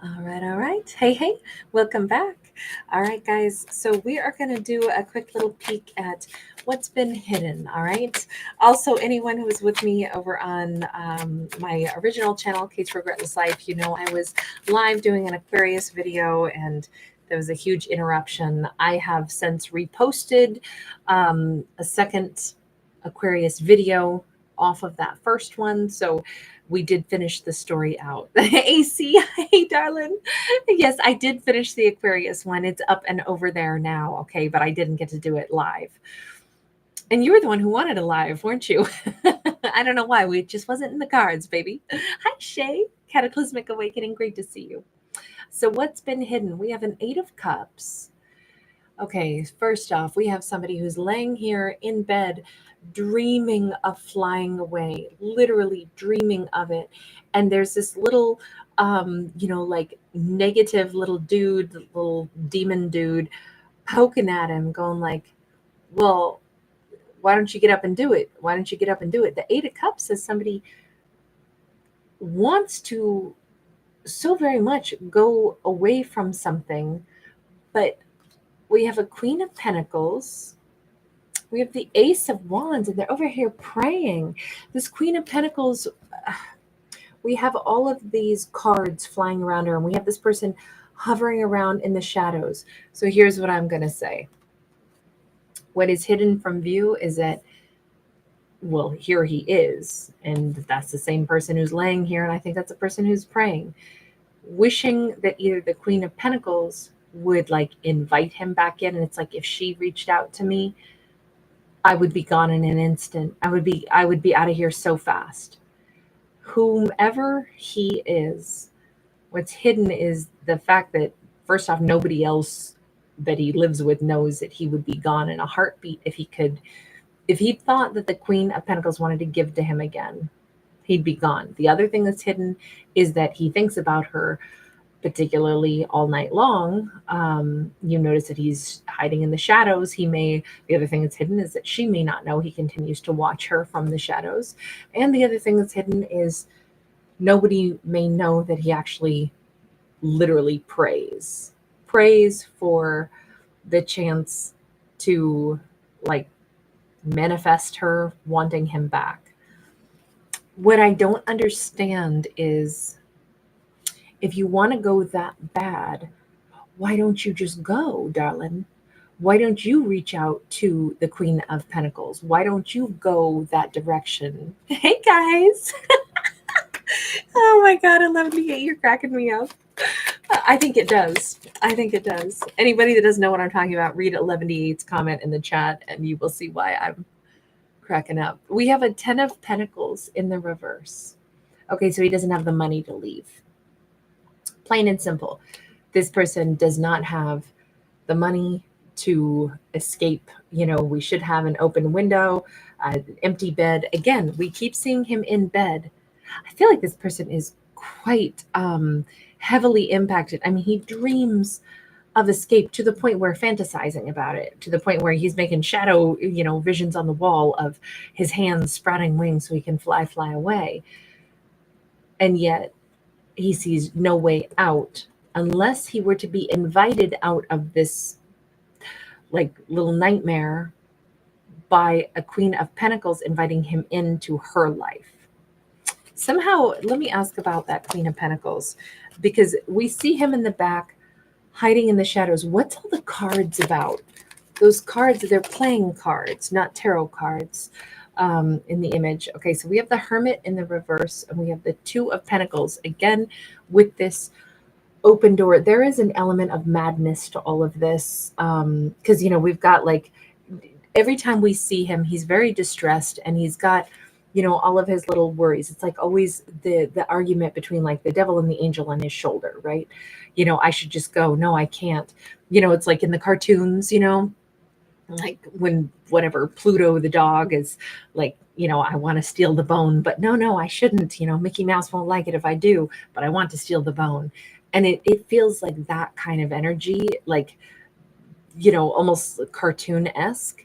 All right, all right. Hey, welcome back. All right, guys. So we are going to do a quick little peek at what's been hidden. All right. Also, anyone who was with me over on my original channel, Kate's Regretless Life, you know, I was live doing an Aquarius video and there was a huge interruption. I have since reposted a second Aquarius video off of that first one. So we did finish the story out. AC, hey, darling. Yes, I did finish the Aquarius one. It's up and over there now. Okay, but I didn't get to do it live. And you were the one who wanted a live, weren't you? I don't know why. We just wasn't in the cards, baby. Hi, Shay. Cataclysmic Awakening. Great to see you. So, what's been hidden? We have an Eight of Cups. Okay, first off, we have somebody who's laying here in bed dreaming of flying away, literally dreaming of it. And there's this little, like negative little dude, little demon dude poking at him, going like, well, why don't you get up and do it? Why don't you get up and do it? The Eight of Cups says somebody wants to so very much go away from something, but we have a Queen of Pentacles. We have the Ace of Wands, and they're over here praying. This Queen of Pentacles, we have all of these cards flying around her, and we have this person hovering around in the shadows. So here's what I'm going to say. What is hidden from view is that, well, here he is, and that's the same person who's laying here, and I think that's the person who's praying, wishing that either the Queen of Pentacles would like invite him back in, and it's like if she reached out to me, I would be gone in an instant. I would be out of here so fast. Whomever he is, what's hidden is the fact that first off, nobody else that he lives with knows that he would be gone in a heartbeat if he thought that the Queen of Pentacles wanted to give to him again, he'd be gone. The other thing that's hidden is that he thinks about her particularly all night long. You notice that he's hiding in the shadows. The other thing that's hidden is that she may not know he continues to watch her from the shadows. And the other thing that's hidden is nobody may know that he actually literally prays for the chance to like manifest her wanting him back. What I don't understand is if you want to go that bad, why don't you just go, darling? Why don't you reach out to the Queen of Pentacles? Why don't you go that direction? Hey, guys. Oh my God, 11:08, you're cracking me up. I think it does. I think it does. Anybody that doesn't know what I'm talking about, read 11:08's comment in the chat and you will see why I'm cracking up. We have a 10 of Pentacles in the reverse. Okay, so he doesn't have the money to leave. Plain and simple. This person does not have the money to escape. You know, we should have an open window, an empty bed. Again, we keep seeing him in bed. I feel like this person is quite heavily impacted. I mean, he dreams of escape to the point where fantasizing about it, to the point where he's making shadow, visions on the wall of his hands sprouting wings so he can fly away. And yet he sees no way out unless he were to be invited out of this like little nightmare by a Queen of Pentacles inviting him into her life. Somehow, let me ask about that Queen of Pentacles, because we see him in the back hiding in the shadows. What's all the cards about? Those cards, they're playing cards, not tarot cards. In the image. Okay, so we have the Hermit in the reverse, and we have the Two of Pentacles. Again, with this open door, there is an element of madness to all of this. Because, we've got like, every time we see him, he's very distressed, and he's got, all of his little worries. It's like always the argument between like the devil and the angel on his shoulder, right? I should just go. No, I can't. It's like in the cartoons, like when whatever Pluto the dog is like, I want to steal the bone, but no, I shouldn't. Mickey Mouse won't like it if I do, but I want to steal the bone. And it feels like that kind of energy, like, almost cartoon-esque.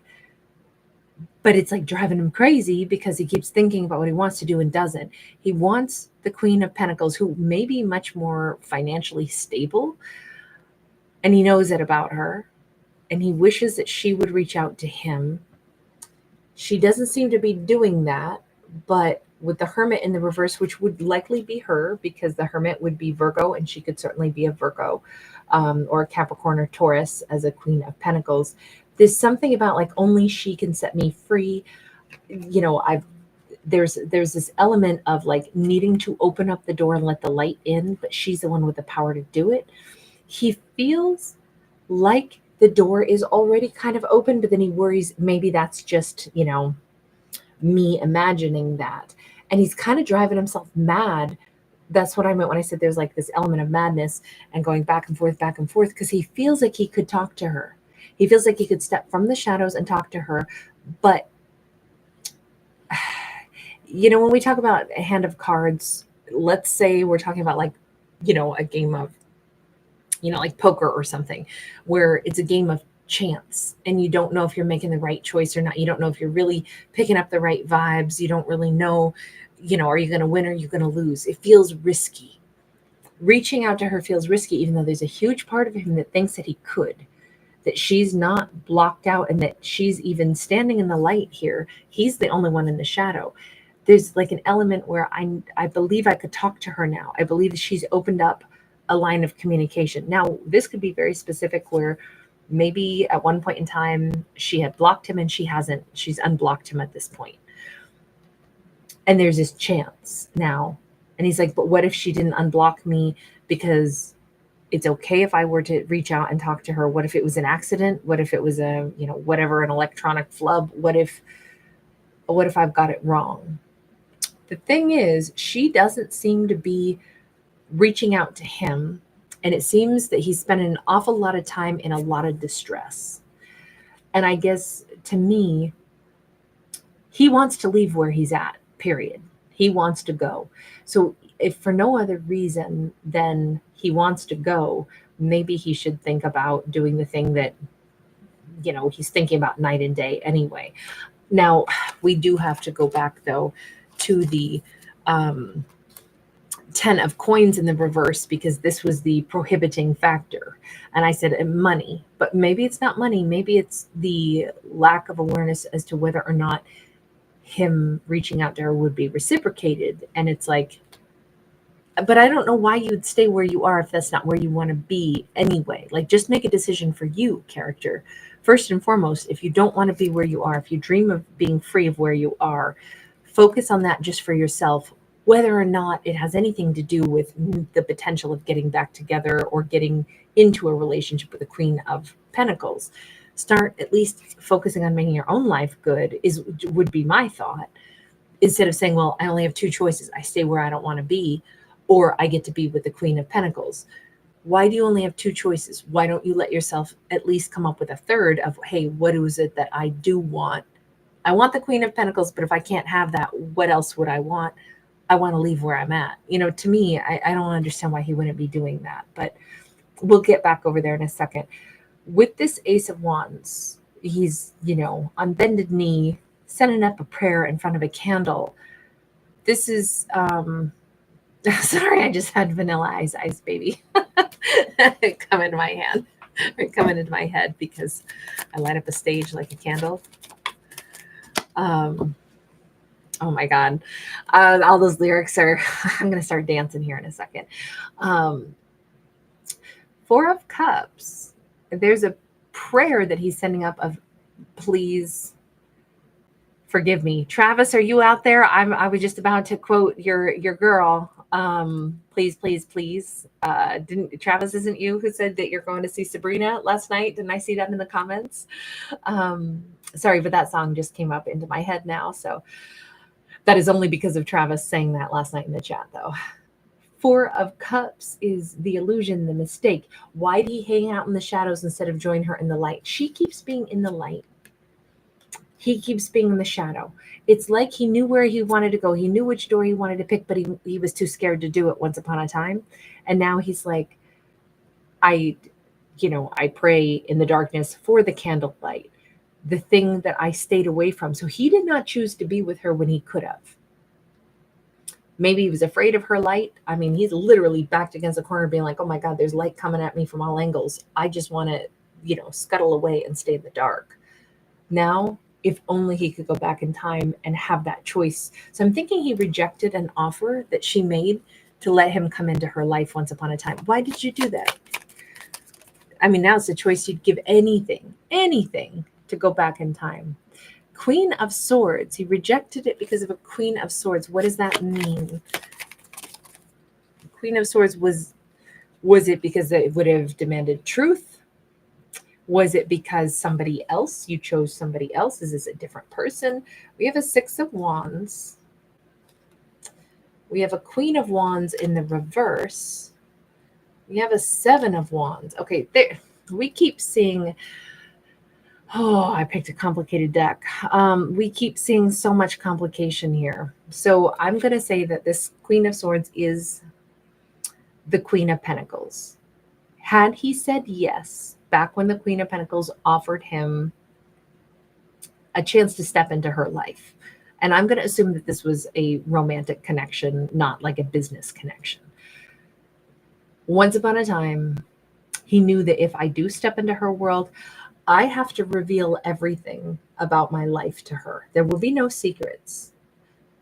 but it's like driving him crazy because he keeps thinking about what he wants to do and doesn't. He wants the Queen of Pentacles, who may be much more financially stable, and he knows it about her, and he wishes that she would reach out to him. She doesn't seem to be doing that, but with the Hermit in the reverse, which would likely be her, because the Hermit would be Virgo, and she could certainly be a Virgo, or a Capricorn or Taurus as a Queen of Pentacles. There's something about like, only she can set me free. You know, there's this element of like needing to open up the door and let the light in, but she's the one with the power to do it. He feels like the door is already kind of open, but then he worries maybe that's just, you know, me imagining that. And he's kind of driving himself mad. That's what I meant when I said there's like this element of madness and going back and forth, because he feels like he could talk to her. He feels like he could step from the shadows and talk to her. But, you know, when we talk about a hand of cards, let's say we're talking about like, you know, a game of, you know, like poker or something, where it's a game of chance and you don't know if you're making the right choice or not. You don't know if you're really picking up the right vibes. You don't really know, you know, are you going to win or are you going to lose? It feels risky. Reaching out to her feels risky, even though there's a huge part of him that thinks that he could, that she's not blocked out and that she's even standing in the light here. He's the only one in the shadow. There's like an element where I believe I could talk to her now. I believe that she's opened up a line of communication. Now, this could be very specific, where maybe at one point in time she had blocked him and she hasn't. She's unblocked him at this point. And there's this chance now. And he's like, but what if she didn't unblock me because it's okay if I were to reach out and talk to her? What if it was an accident? What if it was a, you know, whatever, an electronic flub? What if I've got it wrong? The thing is, she doesn't seem to be reaching out to him, and it seems that he's spending an awful lot of time in a lot of distress. And I guess, to me, he wants to leave where he's at, period. He wants to go. So if for no other reason than he wants to go, maybe he should think about doing the thing that, you know, he's thinking about night and day anyway. Now, we do have to go back, though, to the 10 of coins in the reverse, because this was the prohibiting factor. And I said money, but maybe it's not money. Maybe it's the lack of awareness as to whether or not him reaching out to her would be reciprocated. And it's like, but I don't know why you'd stay where you are if that's not where you want to be anyway. Like, just make a decision for you, character. First and foremost, if you don't want to be where you are, if you dream of being free of where you are, focus on that just for yourself, whether or not it has anything to do with the potential of getting back together or getting into a relationship with the Queen of Pentacles. Start at least focusing on making your own life good would be my thought, instead of saying, well, I only have two choices. I stay where I don't want to be, or I get to be with the Queen of Pentacles. Why do you only have two choices? Why don't you let yourself at least come up with a third of, hey, what is it that I do want? I want the Queen of Pentacles, but if I can't have that, what else would I want? I want to leave where I'm at. You know, to me, I don't understand why he wouldn't be doing that, but we'll get back over there in a second. With this Ace of Wands, he's, you know, on bended knee, sending up a prayer in front of a candle. This is, sorry, I just had vanilla ice, baby. Come into my hand, or coming into my head, because I light up a stage like a candle. Oh my God. All those lyrics are, I'm going to start dancing here in a second. Four of Cups. There's a prayer that he's sending up of, please forgive me. Travis, are you out there? I was just about to quote your girl. Please, please, please. Travis, isn't you who said that you're going to see Sabrina last night? Didn't I see that in the comments? Sorry, but that song just came up into my head now. So that is only because of Travis saying that last night in the chat, though. Four of Cups is the illusion, the mistake. Why did he hang out in the shadows instead of join her in the light? She keeps being in the light. He keeps being in the shadow. It's like he knew where he wanted to go. He knew which door he wanted to pick, but he was too scared to do it once upon a time. And now he's like, I pray in the darkness for the candlelight. the thing that I stayed away from. So he did not choose to be with her when he could have. Maybe he was afraid of her light. I mean, he's literally backed against a corner being like, oh my God, there's light coming at me from all angles. I just want to, scuttle away and stay in the dark. Now, if only he could go back in time and have that choice. So I'm thinking he rejected an offer that she made to let him come into her life once upon a time. Why did you do that? I mean, now it's a choice. You'd give anything to go back in time. Queen of Swords. He rejected it because of a Queen of Swords. What does that mean? Queen of Swords was it because it would have demanded truth? Was it because you chose somebody else? Is this a different person? We have a Six of Wands. We have a Queen of Wands in the reverse. We have a Seven of Wands. Okay, there we keep seeing. Oh, I picked a complicated deck. We keep seeing so much complication here. So I'm going to say that this Queen of Swords is the Queen of Pentacles. Had he said yes, back when the Queen of Pentacles offered him a chance to step into her life, and I'm going to assume that this was a romantic connection, not like a business connection. Once upon a time, he knew that if I do step into her world, I have to reveal everything about my life to her. There will be no secrets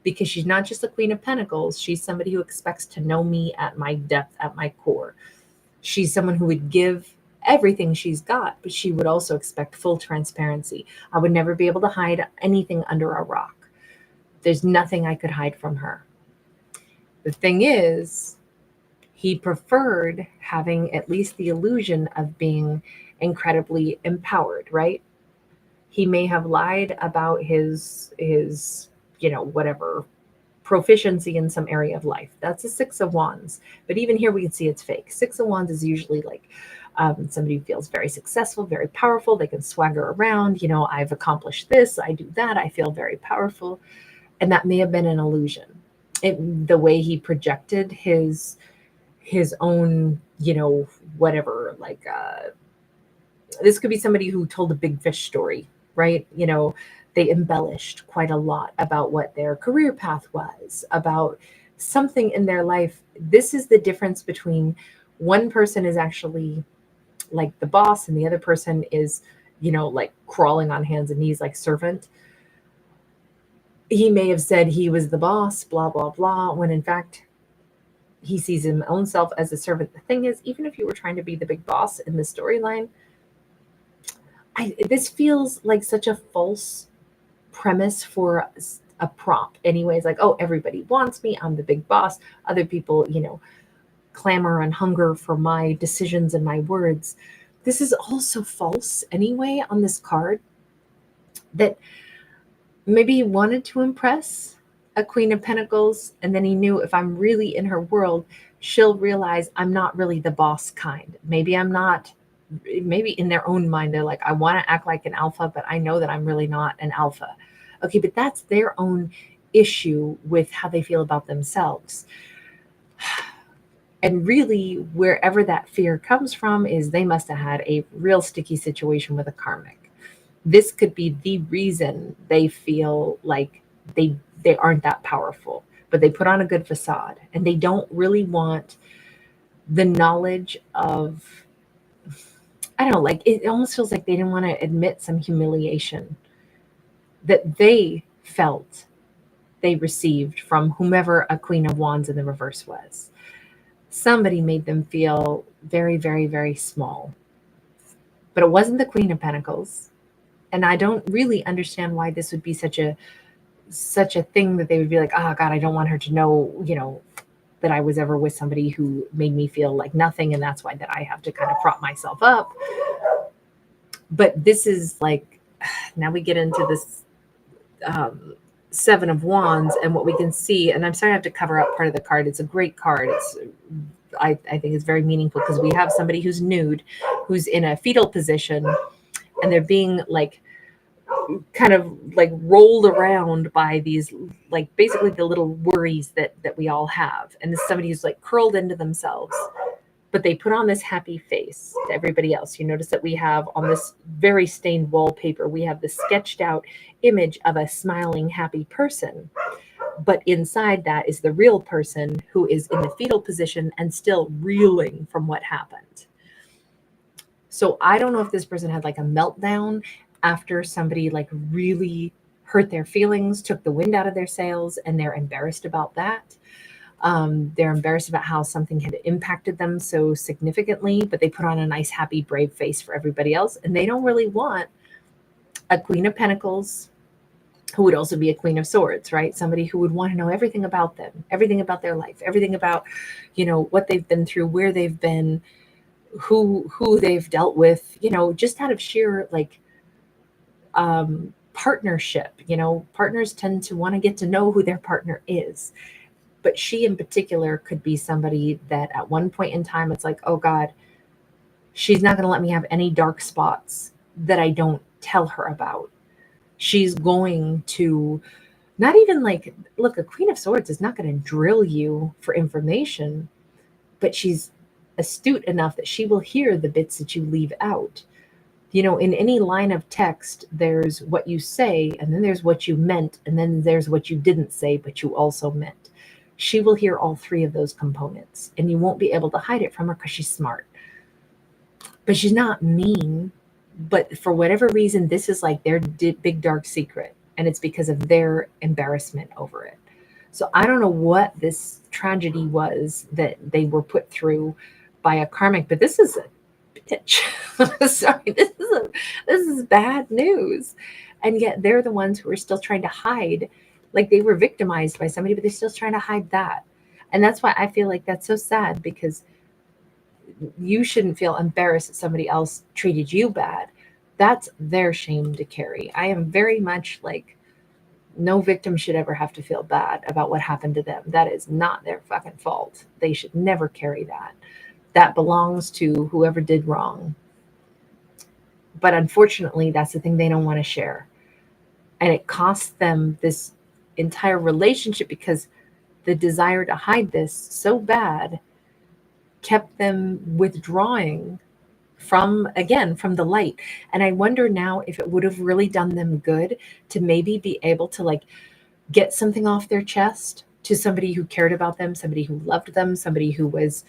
because she's not just the Queen of Pentacles. She's somebody who expects to know me at my depth, at my core. She's someone who would give everything she's got, but she would also expect full transparency. I would never be able to hide anything under a rock. There's nothing I could hide from her. The thing is, he preferred having at least the illusion of being incredibly empowered, right? He may have lied about his whatever proficiency in some area of life. That's a Six of Wands. But even here we can see it's fake. Six of Wands is usually like somebody who feels very successful, very powerful. They can swagger around. I've accomplished this. I do that. I feel very powerful. And that may have been an illusion. The way he projected his own, whatever, like this could be somebody who told a big fish story, right? They embellished quite a lot about what their career path was, about something in their life. This is the difference between one person is actually like the boss and the other person is, like crawling on hands and knees like servant. He may have said he was the boss, blah, blah, blah, when in fact he sees his own self as a servant. The thing is, even if you were trying to be the big boss in the storyline, this feels like such a false premise for a prop. Anyways, like, oh, everybody wants me. I'm the big boss. Other people, clamor and hunger for my decisions and my words. This is also false anyway on this card, that maybe he wanted to impress a Queen of Pentacles, and then he knew if I'm really in her world, she'll realize I'm not really the boss kind. Maybe I'm not. Maybe in their own mind, they're like, I want to act like an alpha, but I know that I'm really not an alpha. Okay, but that's their own issue with how they feel about themselves. And really, wherever that fear comes from is they must have had a real sticky situation with a karmic. This could be the reason they feel like they aren't that powerful, but they put on a good facade and they don't really want the knowledge of, I don't know, like it almost feels like they didn't want to admit some humiliation that they felt they received from whomever a Queen of Wands in the reverse was. Somebody made them feel very, very, very small. But it wasn't the Queen of Pentacles. And I don't really understand why this would be such a thing that they would be like, oh God, I don't want her to know, that I was ever with somebody who made me feel like nothing. And that's why that I have to kind of prop myself up. But this is like, now we get into this Seven of Wands and what we can see. And I'm sorry I have to cover up part of the card. It's a great card. I think it's very meaningful because we have somebody who's nude, who's in a fetal position, and they're being like kind of like rolled around by these, like basically the little worries that we all have. And this somebody who's like curled into themselves. but they put on this happy face to everybody else. You notice that we have on this very stained wallpaper, we have the sketched out image of a smiling, happy person. But inside that is the real person who is in the fetal position and still reeling from what happened. So I don't know if this person had like a meltdown after somebody like really hurt their feelings, took the wind out of their sails, and they're embarrassed about that. They're embarrassed about how something had impacted them so significantly, but they put on a nice, happy, brave face for everybody else. And they don't really want a Queen of Pentacles, who would also be a Queen of Swords, right? Somebody who would want to know everything about them, everything about their life, everything about, what they've been through, where they've been, who they've dealt with, just out of sheer like partnership. Partners tend to want to get to know who their partner is. But she in particular could be somebody that at one point in time, it's like, oh God, she's not going to let me have any dark spots that I don't tell her about. She's going to not even like, look, a Queen of Swords is not going to drill you for information, but she's astute enough that she will hear the bits that you leave out. In any line of text, there's what you say, and then there's what you meant, and then there's what you didn't say, but you also meant. She will hear all three of those components, and you won't be able to hide it from her because she's smart. But she's not mean. But for whatever reason, this is like their big dark secret, and it's because of their embarrassment over it. So I don't know what this tragedy was that they were put through by a karmic, but this is a bitch. Sorry, this is bad news. And yet they're the ones who are still trying to hide, like they were victimized by somebody, but they're still trying to hide that. And that's why I feel like that's so sad, because you shouldn't feel embarrassed that somebody else treated you bad. That's their shame to carry. I am very much like, no victim should ever have to feel bad about what happened to them. That is not their fucking fault. They should never carry that. That belongs to whoever did wrong. But unfortunately, that's the thing they don't want to share. And it costs them this entire relationship, because the desire to hide this so bad kept them withdrawing from the light. And I wonder now if it would have really done them good to maybe be able to like get something off their chest to somebody who cared about them, somebody who loved them, somebody who was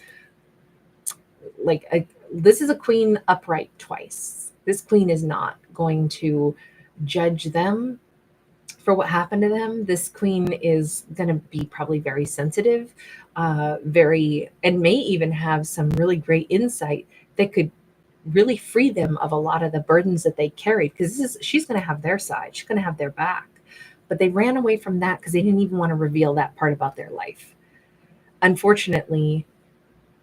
like, this is a queen upright twice. This queen is not going to judge them for what happened to them. This queen is going to be probably very sensitive, and may even have some really great insight that could really free them of a lot of the burdens that they carried, because she's going to have their side, she's going to have their back. But they ran away from that because they didn't even want to reveal that part about their life. Unfortunately,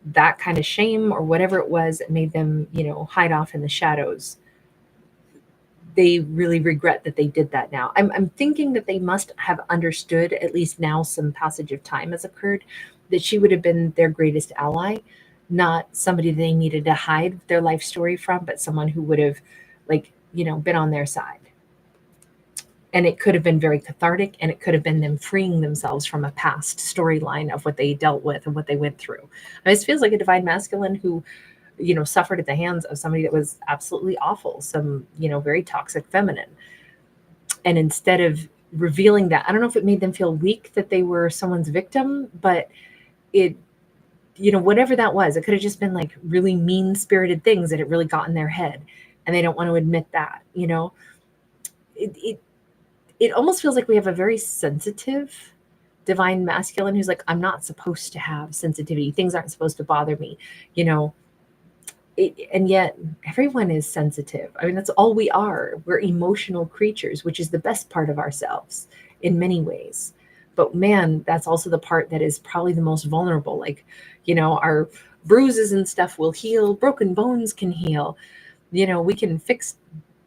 that kind of shame or whatever it was that made them, hide off in the shadows, they really regret that they did that now. I'm thinking that they must have understood, at least now some passage of time has occurred, that she would have been their greatest ally, not somebody they needed to hide their life story from, but someone who would have been on their side. And it could have been very cathartic, and it could have been them freeing themselves from a past storyline of what they dealt with and what they went through. This feels like a divine masculine who, suffered at the hands of somebody that was absolutely awful, some, very toxic feminine. And instead of revealing that, I don't know if it made them feel weak that they were someone's victim, but it, whatever that was, it could have just been like really mean-spirited things that had really got in their head, and they don't want to admit that. It almost feels like we have a very sensitive divine masculine who's like, I'm not supposed to have sensitivity. Things aren't supposed to bother me, and yet everyone is sensitive. I mean, that's all we are. We're emotional creatures, which is the best part of ourselves in many ways. But man, that's also the part that is probably the most vulnerable. Like, our bruises and stuff will heal. Broken bones can heal. We can fix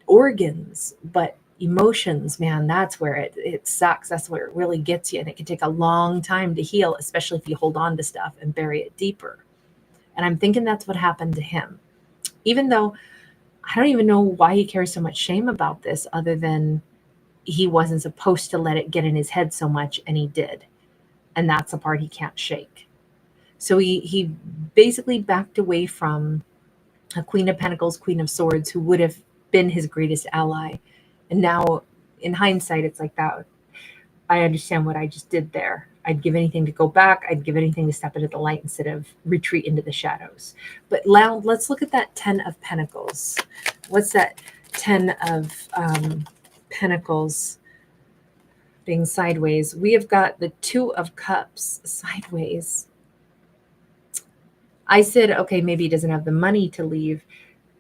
organs, but emotions, man, that's where it sucks. That's where it really gets you. And it can take a long time to heal, especially if you hold on to stuff and bury it deeper. And I'm thinking that's what happened to him. Even though I don't even know why he carries so much shame about this, other than he wasn't supposed to let it get in his head so much, and he did. And that's the part he can't shake. So he basically backed away from a Queen of Pentacles, Queen of Swords, who would have been his greatest ally. And now, in hindsight, it's like that. I understand what I just did there. I'd give anything to go back. I'd give anything to step into the light instead of retreat into the shadows. But now let's look at that 10 of Pentacles. What's that 10 of Pentacles being sideways? We have got the 2 of Cups sideways. I said, okay, maybe he doesn't have the money to leave.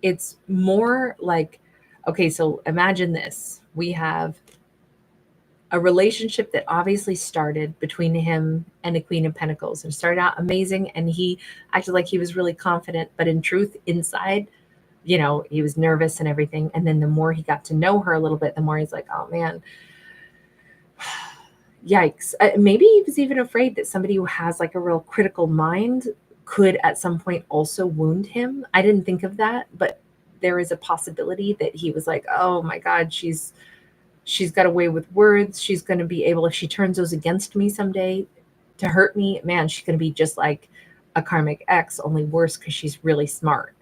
It's more like, okay, so imagine this. We have a relationship that obviously started between him and the Queen of Pentacles, and started out amazing, and he acted like he was really confident, but in truth, inside, he was nervous and everything. And then the more he got to know her a little bit, the more he's like, oh man, yikes. Maybe he was even afraid that somebody who has like a real critical mind could at some point also wound him. I didn't think of that, but there is a possibility that he was like, oh my God, she's got a way with words. She's going to be able, if she turns those against me someday to hurt me, man, she's going to be just like a karmic ex, only worse because she's really smart.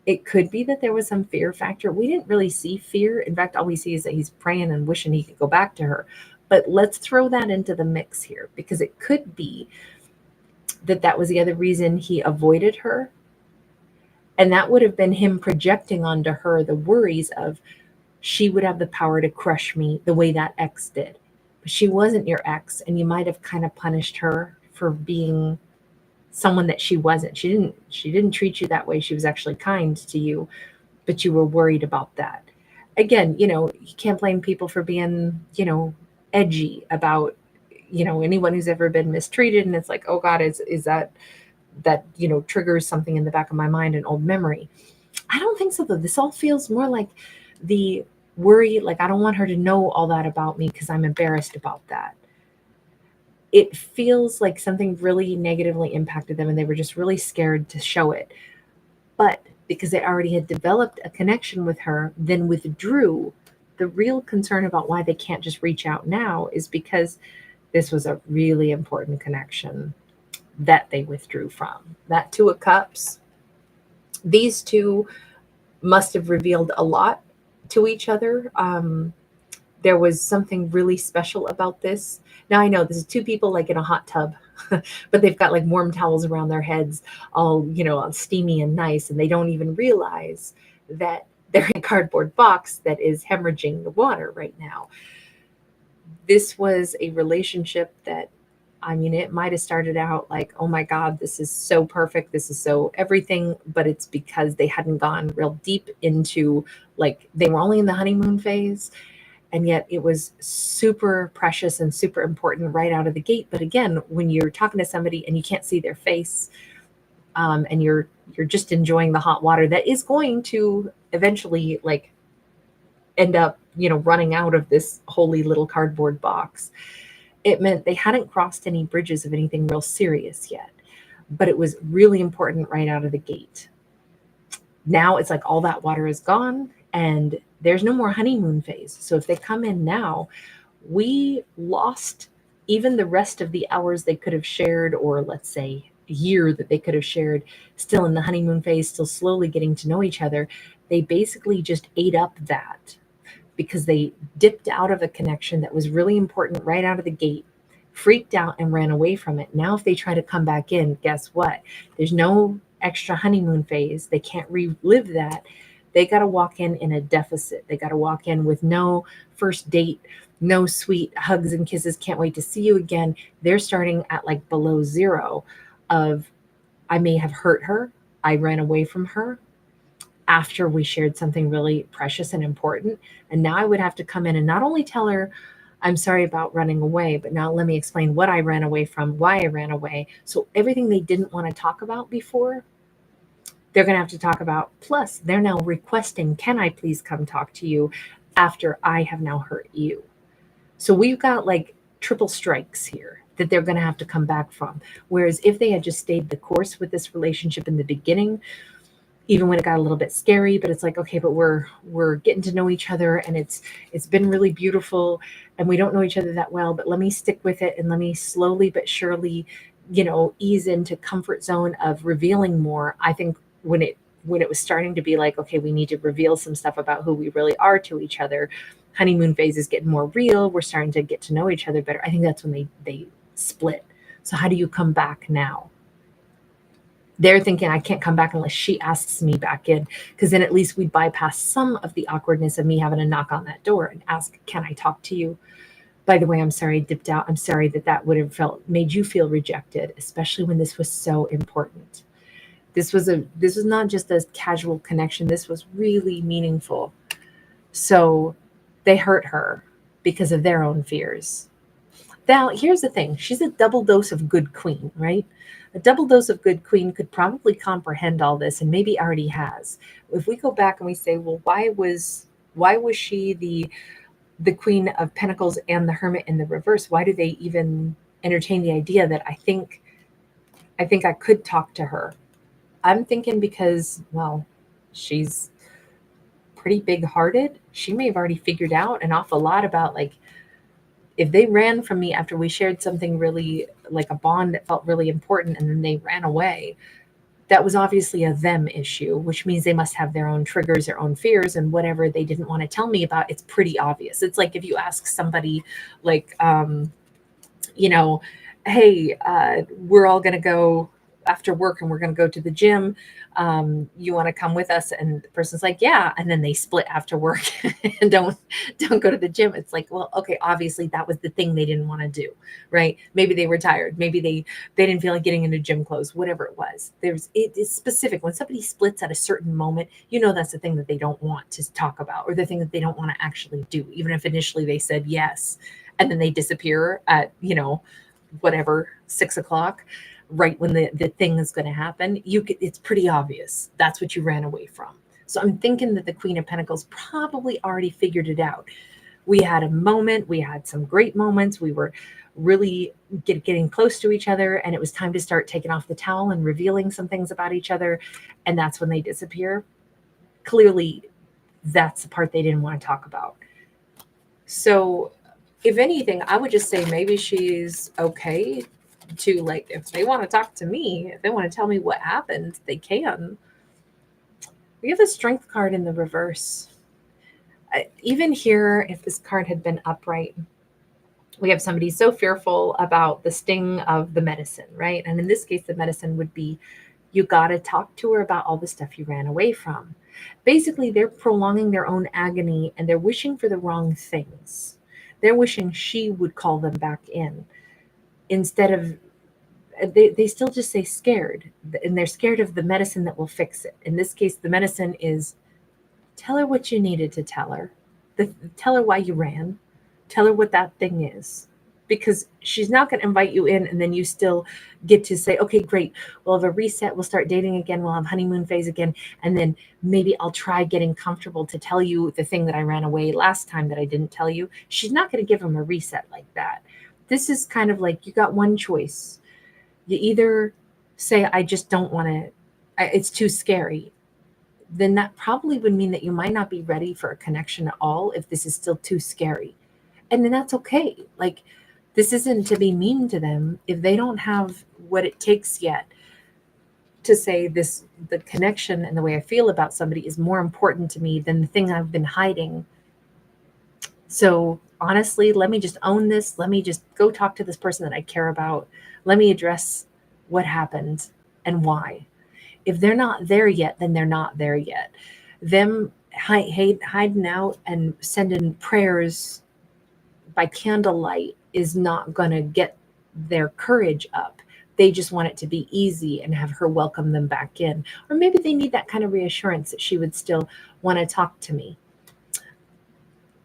It could be that there was some fear factor. We didn't really see fear. In fact, all we see is that he's praying and wishing he could go back to her. But let's throw that into the mix here, because it could be that that was the other reason he avoided her. And that would have been him projecting onto her the worries of, she would have the power to crush me the way that ex did. But she wasn't your ex, and you might have kind of punished her for being someone that she wasn't. She didn't treat you that way. She was actually kind to you, but you were worried about that. Again, you can't blame people for being, edgy about, anyone who's ever been mistreated. And it's like, oh God, is that triggers something in the back of my mind, an old memory. I don't think so, though. This all feels more like the worry, like I don't want her to know all that about me because I'm embarrassed about that. It feels like something really negatively impacted them and they were just really scared to show it. But because they already had developed a connection with her, then withdrew. The real concern about why they can't just reach out now is because this was a really important connection that they withdrew from. That 2 of Cups, these two must have revealed a lot to each other. There was something really special about this. Now I know this is 2 people like in a hot tub, but they've got like warm towels around their heads, all, all steamy and nice, and they don't even realize that they're in a cardboard box that is hemorrhaging the water right now. This was a relationship that, it might have started out like, oh my God, this is so perfect. This is so everything. But it's because they hadn't gone real deep into, like, they were only in the honeymoon phase. And yet it was super precious and super important right out of the gate. But again, when you're talking to somebody and you can't see their face, and you're just enjoying the hot water that is going to eventually like end up, running out of this holy little cardboard box. It meant they hadn't crossed any bridges of anything real serious yet, but it was really important right out of the gate. Now it's like all that water is gone and there's no more honeymoon phase. So if they come in now, we lost even the rest of the hours they could have shared, or let's say a year that they could have shared, still in the honeymoon phase, still slowly getting to know each other. They basically just ate up that, because they dipped out of a connection that was really important right out of the gate, freaked out and ran away from it. Now, if they try to come back in, guess what? There's no extra honeymoon phase. They can't relive that. They got to walk in a deficit. They got to walk in with no first date, no sweet hugs and kisses. Can't wait to see you again. They're starting at like below 0 of, I may have hurt her. I ran away from her after we shared something really precious and important. And now I would have to come in and not only tell her, I'm sorry about running away, but now let me explain what I ran away from, why I ran away. So everything they didn't want to talk about before, they're going to have to talk about. Plus, they're now requesting, can I please come talk to you after I have now hurt you? So we've got like triple strikes here that they're going to have to come back from. Whereas if they had just stayed the course with this relationship in the beginning, even when it got a little bit scary, but it's like, okay, but we're getting to know each other and it's been really beautiful and we don't know each other that well, but let me stick with it and let me slowly but surely ease into comfort zone of revealing more. I think when it was starting to be like, okay, we need to reveal some stuff about who we really are to each other. Honeymoon phase is getting more real. We're starting to get to know each other better. I think that's when they split. So how do you come back now? They're thinking, I can't come back unless she asks me back in, because then at least we'd bypass some of the awkwardness of me having to knock on that door and ask, can I talk to you? By the way, I'm sorry I dipped out. I'm sorry that would have made you feel rejected, especially when this was so important. This was not just a casual connection. This was really meaningful. So they hurt her because of their own fears. Now, here's the thing. She's a double dose of good queen, right? A double dose of good queen could probably comprehend all this and maybe already has. If we go back and we say, well, why was she the queen of pentacles and the hermit in the reverse? Why do they even entertain the idea that I think I could talk to her? I'm thinking because, well, she's pretty big hearted. She may have already figured out an awful lot about, like, if they ran from me after we shared something really, like a bond that felt really important, and then they ran away, that was obviously a them issue, which means they must have their own triggers, their own fears, and whatever they didn't want to tell me about. It's pretty obvious. It's like if you ask somebody, like, you know, hey, we're all going to go after work and we're going to go to the gym. You want to come with us? And the person's like, yeah. And then they split after work and don't go to the gym. It's like, well, okay, obviously that was the thing they didn't want to do, right? Maybe they were tired. Maybe they didn't feel like getting into gym clothes, whatever it was. It is specific. When somebody splits at a certain moment, that's the thing that they don't want to talk about, or the thing that they don't want to actually do, even if initially they said yes, and then they disappear at, whatever, 6 o'clock, right when the thing is going to happen. It's pretty obvious that's what you ran away from. So I'm thinking that the Queen of Pentacles probably already figured it out. We had a moment, we had some great moments, we were really getting close to each other, and it was time to start taking off the towel and revealing some things about each other, and that's when they disappear. Clearly that's the part they didn't want to talk about. So if anything, I would just say maybe she's okay to, like, if they want to talk to me, if they want to tell me what happened, they can. We have a Strength card in the reverse. Even here, if this card had been upright, we have somebody so fearful about the sting of the medicine, right? And in this case, the medicine would be, you got to talk to her about all the stuff you ran away from. Basically, they're prolonging their own agony, and they're wishing for the wrong things. They're wishing she would call them back in, instead of, they still just say scared, and they're scared of the medicine that will fix it. In this case, the medicine is, tell her what you needed to tell her. Tell her why you ran. Tell her what that thing is. Because she's not going to invite you in and then you still get to say, okay, great, we'll have a reset, we'll start dating again, we'll have honeymoon phase again, and then maybe I'll try getting comfortable to tell you the thing that I ran away last time that I didn't tell you. She's not going to give him a reset like that. This is kind of like, you got one choice. You either say, I just don't want to, it's too scary. Then that probably would mean that you might not be ready for a connection at all if this is still too scary. And then that's okay. Like, this isn't to be mean to them. If they don't have what it takes yet to say this, the connection and the way I feel about somebody is more important to me than the thing I've been hiding. So honestly, let me just own this. Let me just go talk to this person that I care about. Let me address what happened and why. If they're not there yet, then they're not there yet. Them hiding out and sending prayers by candlelight is not going to get their courage up. They just want it to be easy and have her welcome them back in. Or maybe they need that kind of reassurance that she would still want to talk to me.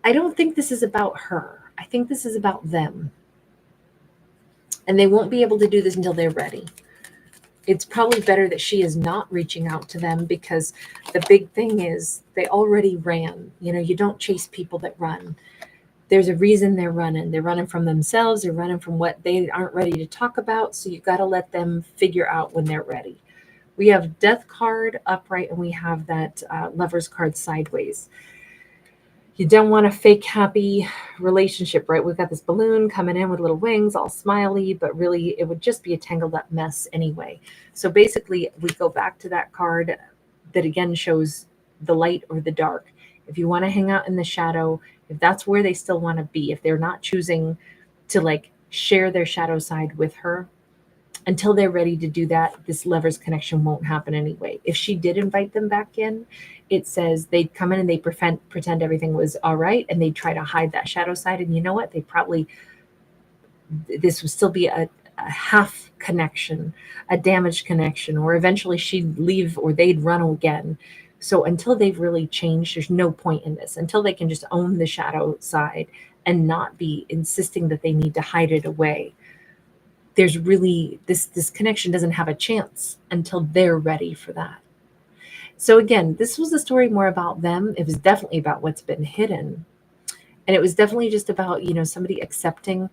I don't think this is about her. I think this is about them. And they won't be able to do this until they're ready. It's probably better that she is not reaching out to them, because the big thing is they already ran. You don't chase people that run. There's a reason they're running. They're running from themselves. They're running from what they aren't ready to talk about. So you've got to let them figure out when they're ready. We have Death card upright, and we have that Lovers card sideways. You don't want a fake happy relationship, right? We've got this balloon coming in with little wings, all smiley, but really it would just be a tangled up mess anyway. So basically, we go back to that card that again shows the light or the dark. If you want to hang out in the shadow, if that's where they still want to be, if they're not choosing to like share their shadow side with her, until they're ready to do that, this lover's connection won't happen anyway. If she did invite them back in, it says they'd come in and they pretend everything was all right, and they'd try to hide that shadow side. And you know what? They probably, this would still be a half connection, a damaged connection, or eventually she'd leave or they'd run again. So until they've really changed, there's no point in this. Until they can just own the shadow side and not be insisting that they need to hide it away, there's really this connection doesn't have a chance until they're ready for that. So again, this was a story more about them. It was definitely about what's been hidden, and it was definitely just about, somebody accepting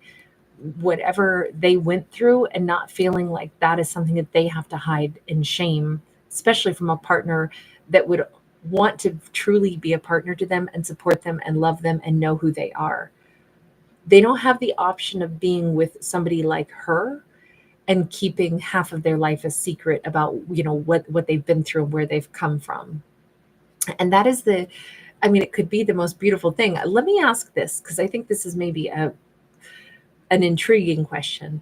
whatever they went through and not feeling like that is something that they have to hide in shame, especially from a partner that would want to truly be a partner to them and support them and love them and know who they are. They don't have the option of being with somebody like her and keeping half of their life a secret about, what they've been through and where they've come from. And that is it could be the most beautiful thing. Let me ask this, because I think this is maybe an intriguing question.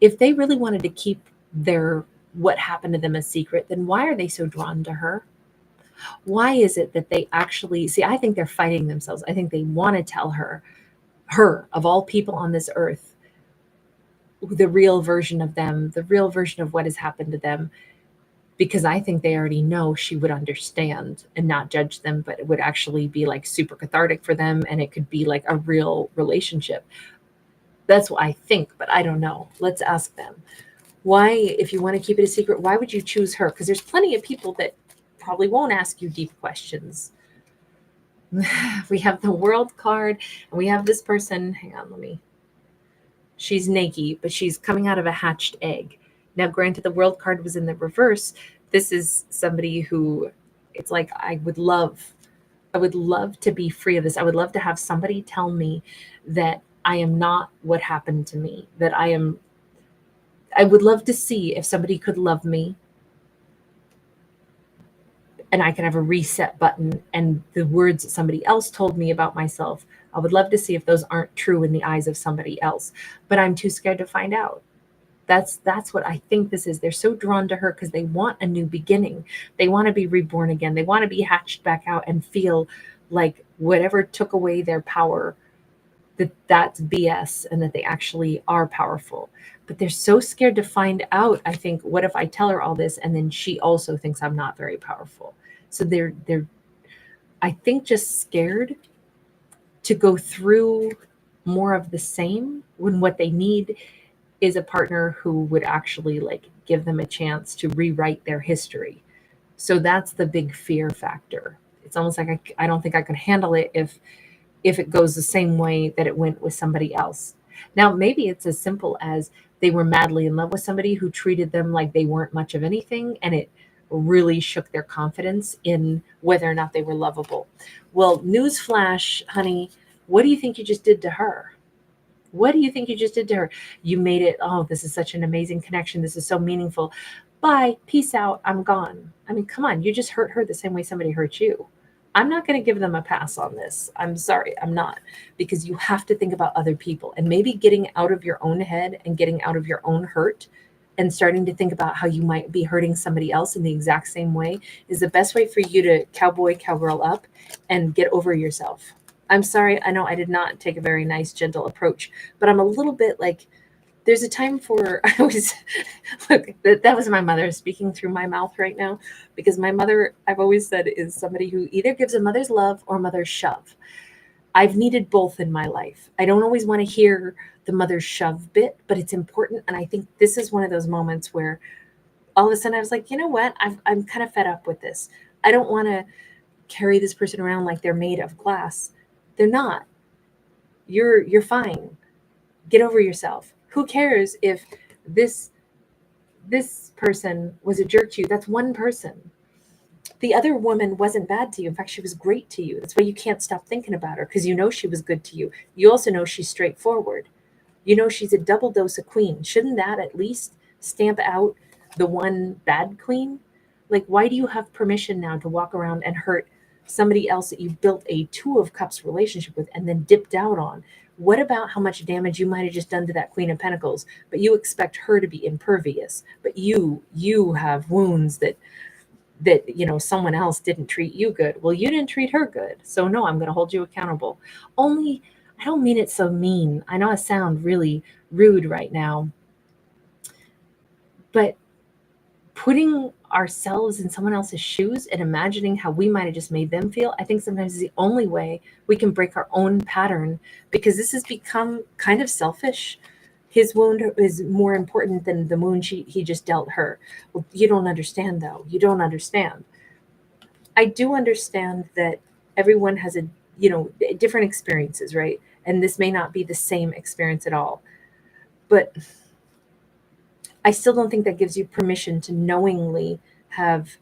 If they really wanted to keep their what happened to them a secret, then why are they so drawn to her? Why is it that they actually see? I think they're fighting themselves. I think they want to tell her of all people on this earth, the real version of them, the real version of what has happened to them, because I think they already know she would understand and not judge them, but it would actually be like super cathartic for them, and it could be like a real relationship. That's what I think, but I don't know. Let's ask them. Why, if you want to keep it a secret, why would you choose her? Because there's plenty of people that probably won't ask you deep questions. We have the World card, and we have this person. Hang on, she's naked, but she's coming out of a hatched egg. Now, granted, the World card was in the reverse. This is somebody who, it's like, I would love to be free of this. I would love to have somebody tell me that I am not what happened to me, that I would love to see if somebody could love me and I could have a reset button, and the words that somebody else told me about myself, I would love to see if those aren't true in the eyes of somebody else. But I'm too scared to find out. That's what I think this is. They're so drawn to her because they want a new beginning. They want to be reborn again. They want to be hatched back out and feel like whatever took away their power, that's BS, and that they actually are powerful. But they're so scared to find out. I think, what if I tell her all this and then she also thinks I'm not very powerful? So they're I think just scared to go through more of the same, when what they need is a partner who would actually like give them a chance to rewrite their history. So that's the big fear factor. It's almost like I don't think I could handle it if it goes the same way that it went with somebody else. Now, maybe it's as simple as they were madly in love with somebody who treated them like they weren't much of anything, and it really shook their confidence in whether or not they were lovable. Well, newsflash, honey, what do you think you just did to her? What do you think you just did to her? You made it, oh, this is such an amazing connection. This is so meaningful. Bye, peace out, I'm gone. I mean, come on, you just hurt her the same way somebody hurt you. I'm not going to give them a pass on this. I'm sorry, I'm not. Because you have to think about other people, and maybe getting out of your own head and getting out of your own hurt and starting to think about how you might be hurting somebody else in the exact same way is the best way for you to cowgirl up and get over yourself. I'm sorry, I know I did not take a very nice, gentle approach, but I'm a little bit like, there's a time for, I always, look, that was my mother speaking through my mouth right now, because my mother, I've always said, is somebody who either gives a mother's love or a mother's shove. I've needed both in my life. I don't always want to hear the mother's shove bit, but it's important. And I think this is one of those moments where all of a sudden I was like, you know what? I'm kind of fed up with this. I don't want to carry this person around like they're made of glass. They're not. You're fine. Get over yourself. Who cares if this person was a jerk to you? That's one person. The other woman wasn't bad to you. In fact, she was great to you. That's why you can't stop thinking about her, because you know she was good to you. You also know she's straightforward. You know she's a double dose of queen. Shouldn't that at least stamp out the one bad queen? Like, why do you have permission now to walk around and hurt somebody else that you built a Two of Cups relationship with and then dipped out on? What about how much damage you might have just done to that Queen of Pentacles? But you expect her to be impervious. But you have wounds that someone else didn't treat you good. Well, you didn't treat her good, so no, I'm going to hold you accountable. Only, I don't mean it so mean. I know I sound really rude right now, but putting ourselves in someone else's shoes and imagining how we might have just made them feel, I think sometimes is the only way we can break our own pattern, because this has become kind of selfish. His wound is more important than the wound he just dealt her. Well, you don't understand, though. You don't understand. I do understand that everyone has different experiences, right? And this may not be the same experience at all. But I still don't think that gives you permission to knowingly have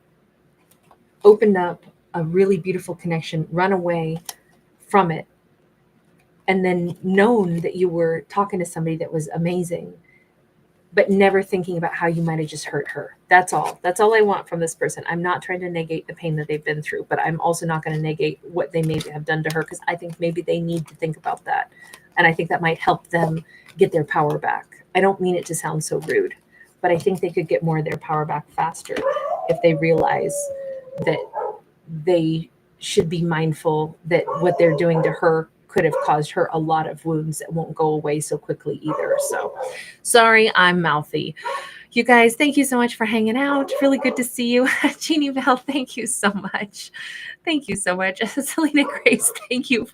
opened up a really beautiful connection, run away from it, and then known that you were talking to somebody that was amazing, but never thinking about how you might have just hurt her. That's all. That's all I want from this person. I'm not trying to negate the pain that they've been through, but I'm also not going to negate what they maybe have done to her, because I think maybe they need to think about that. And I think that might help them get their power back. I don't mean it to sound so rude, but I think they could get more of their power back faster if they realize that they should be mindful that what they're doing to her could have caused her a lot of wounds that won't go away so quickly either. So sorry, I'm mouthy. You guys, thank you so much for hanging out. Really good to see you. Jeannie Bell, thank you so much. Thank you so much. Selena Grace, thank you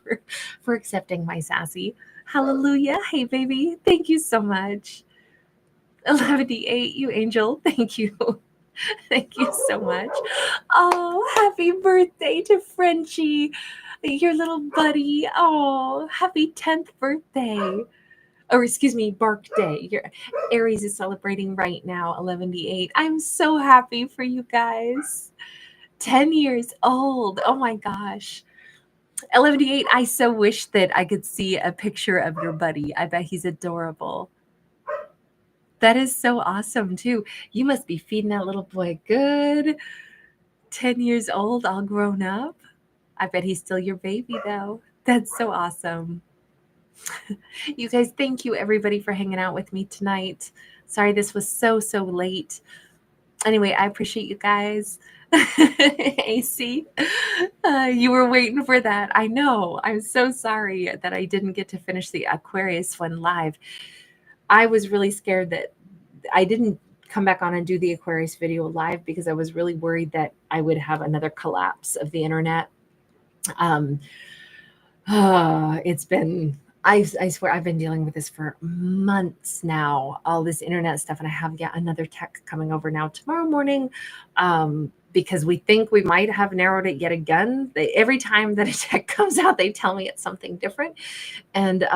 for accepting my sassy. Hallelujah. Hey, baby. Thank you so much. 11D8, you angel. Thank you. Thank you so much. Oh, happy birthday to Frenchie, your little buddy. Oh, happy 10th birthday. Or excuse me, Bark Day. Your Aries is celebrating right now, 11D8. I'm so happy for you guys. 10 years old. Oh my gosh. 11D8, I so wish that I could see a picture of your buddy. I bet he's adorable. That is so awesome, too. You must be feeding that little boy good. 10 years old, all grown up. I bet he's still your baby, though. That's so awesome. You guys, thank you, everybody, for hanging out with me tonight. Sorry this was so late. Anyway, I appreciate you guys. AC, you were waiting for that. I know. I'm so sorry that I didn't get to finish the Aquarius one live. I was really scared that I didn't come back on and do the Aquarius video live because I was really worried that I would have another collapse of the internet. It's been, I swear I've been dealing with this for months now, all this internet stuff. And I have yet another tech coming over now tomorrow morning, because we think we might have narrowed it yet again. Every time that a tech comes out, they tell me it's something different. And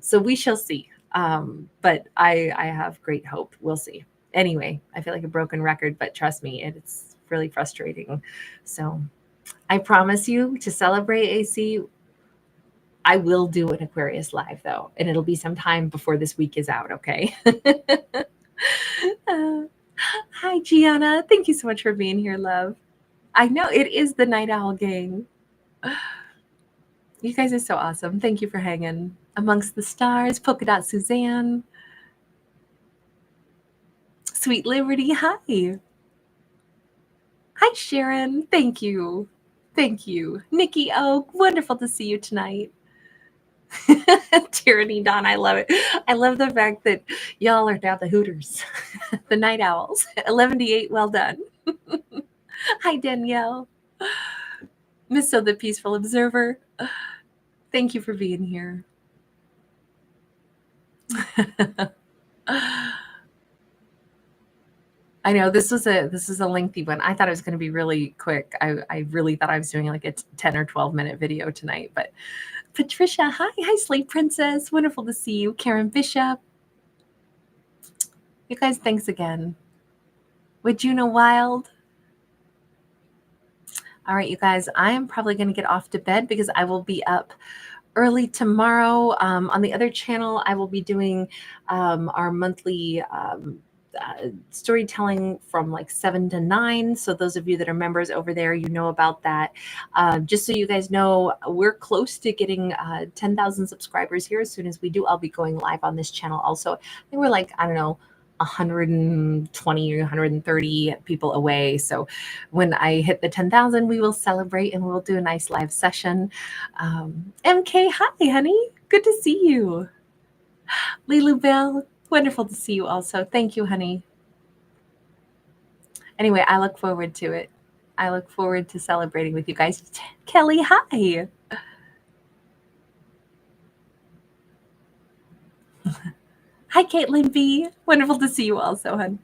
so we shall see. But I have great hope. We'll see. Anyway, I feel like a broken record, but trust me, it's really frustrating. So I promise you, to celebrate AC, I will do an Aquarius live, though, and it'll be sometime before this week is out, okay? Hi, Gianna. Thank you so much for being here, love. I know it is the Night Owl Gang. You guys are so awesome. Thank you for hanging. Amongst the Stars, Polka Dot Suzanne. Sweet Liberty, hi. Hi, Sharon. Thank you. Thank you. Nikki Oak, wonderful to see you tonight. Tyranny Dawn, I love it. I love the fact that y'all are now the Hooters, the Night Owls. 11D8, well done. Hi, Danielle. Miss So the Peaceful Observer. Thank you for being here. I know this is a lengthy one. I thought it was going to be really quick. I really thought I was doing like a 10 or 12-minute video tonight, but Patricia, hi, Slave Princess. Wonderful to see you. Karen Bishop. You guys, thanks again. With Juno Wild. All right, you guys, I am probably going to get off to bed because I will be up early tomorrow. On the other channel, I will be doing our monthly storytelling from like 7 to 9. So those of you that are members over there, you know about that. Just so you guys know, we're close to getting 10,000 subscribers here. As soon as we do, I'll be going live on this channel also. I think we're like, I don't know, 120 or 130 people away. So when I hit the 10,000, we will celebrate and we'll do a nice live session. MK, hi, honey. Good to see you. Lilu Bell, wonderful to see you also. Thank you, honey. Anyway, I look forward to it. I look forward to celebrating with you guys. Kelly, hi. Hi, Caitlin B. Wonderful to see you also, hon.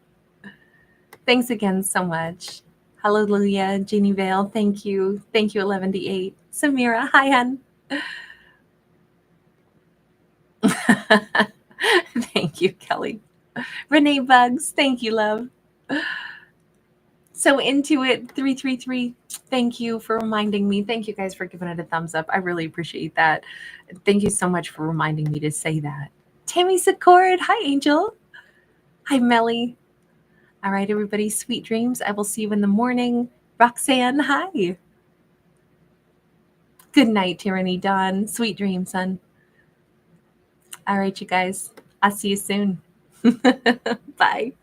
Thanks again so much. Hallelujah, Jeannie Vale. Thank you. Thank you, 11D8. Samira, hi, hon. Thank you, Kelly. Renee Bugs, thank you, love. So into it 333. Thank you for reminding me. Thank you guys for giving it a thumbs up. I really appreciate that. Thank you so much for reminding me to say that. Tammy Secord, hi Angel. Hi Melly. All right, everybody, sweet dreams. I will see you in the morning. Roxanne, hi. Good night, Tyranny Dawn. Sweet dreams, son. All right, you guys. I'll see you soon. Bye.